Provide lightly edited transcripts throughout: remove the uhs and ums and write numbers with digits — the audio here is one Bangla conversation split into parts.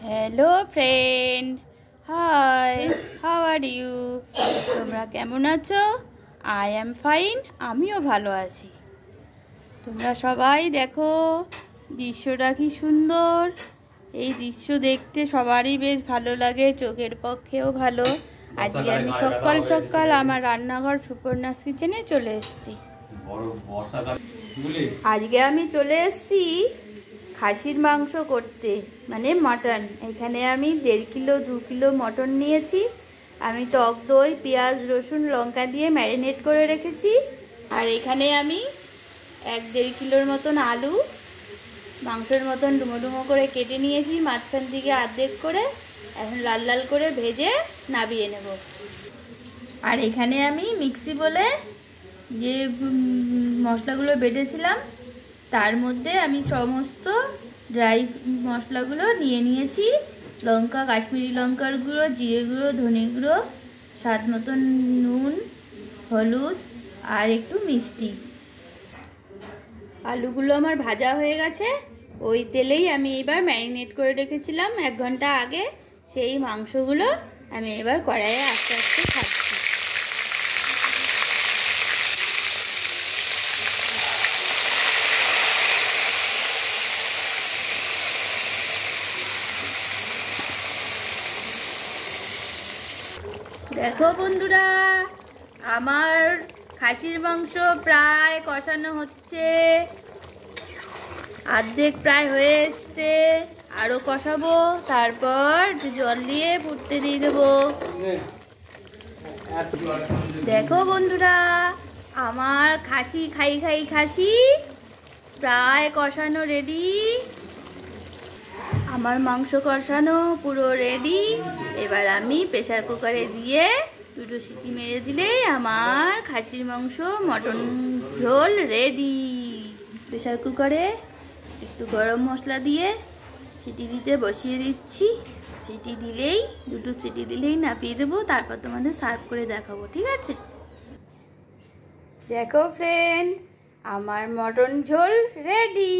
Hello friend, hi, how are you? তোমরা কেমন আছো? আই অ্যাম ফাইন, আমিও ভালো আছি। তোমরা সবাই দেখো দৃশ্যটা কি সুন্দর। এই দৃশ্য দেখতে সবারই বেশ ভালো লাগে, চোখের পক্ষেও ভালো। আজকে আমি সকাল সকাল আমার রান্নাঘর সুপর্ণাস কিচেনে চলে এসেছি। আজকে আমি চলে এসেছি খাসির মাংস করতে, মানে মটন। এখানে আমি 1.5 কিলো 2 কিলো মটন নিয়েছি। আমি টক দই, পেঁয়াজ, রসুন, লঙ্কা দিয়ে ম্যারিনেট করে রেখেছি। আর এখানে আমি 1-1.5 কিলোর মতন আলু মাংসের মতন ডুমো ডুমো করে কেটে নিয়েছি, মাঝখান থেকে অর্ধেক করে। এখন লাল লাল করে ভেজে নামিয়ে নেব। আর এখানে আমি মিক্সি বলে যে মশলাগুলো বেটেছিলাম, তার মধ্যে আমি সমস্ত ড্রাই মশলাগুলো নিয়ে নিয়েছি। লঙ্কা, কাশ্মীরি লঙ্কার গুঁড়ো, জিরে গুঁড়ো, ধনে গুঁড়ো, স্বাদ মতন নুন, হলুদ আর একটু মিষ্টি। আলুগুলো আমার ভাজা হয়ে গেছে। ওই তেলেই আমি এবার ম্যারিনেট করে রেখেছিলাম 1 ঘন্টা আগে, সেই মাংসগুলো আমি এবার কড়াইয়ে আস্তে আস্তে খাচ্ছি। দেখো বন্ধুরা, আমার খাসির মাংস প্রায় কষানো হচ্ছে, অর্ধেক প্রায় হয়ে এসছে। আরো কষাবো, তারপর জল দিয়ে ফুটতে দিয়ে দেবো। দেখো বন্ধুরা, আমার খাসি খাসি প্রায় কষানো রেডি। আমার মাংস কষানো পুরো রেডি। এবার আমি প্রেসার কুকারে দিয়ে 2টো সিটি মেরে দিলেই আমার খাসির মাংস মটন ঝোল রেডি। প্রেসার কুকারে একটু গরম মশলা দিয়ে সিটি দিতে বসিয়ে দিচ্ছি। সিটি দিলেই 2টো সিটি দিলেই নাপিয়ে দেবো, তারপর তোমাদের সার্ভ করে দেখাবো, ঠিক আছে? দেখো ফ্রেন্ড, আমার মটন ঝোল রেডি।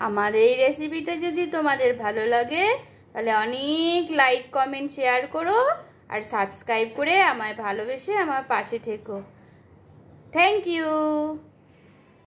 আমার এই রেসিপিটা যদি তোমাদের ভালো লাগে তাহলে অনেক লাইক, কমেন্ট, শেয়ার করো আর সাবস্ক্রাইব করে আমায় ভালোবেসে আমার পাশে থেকো। Thank you.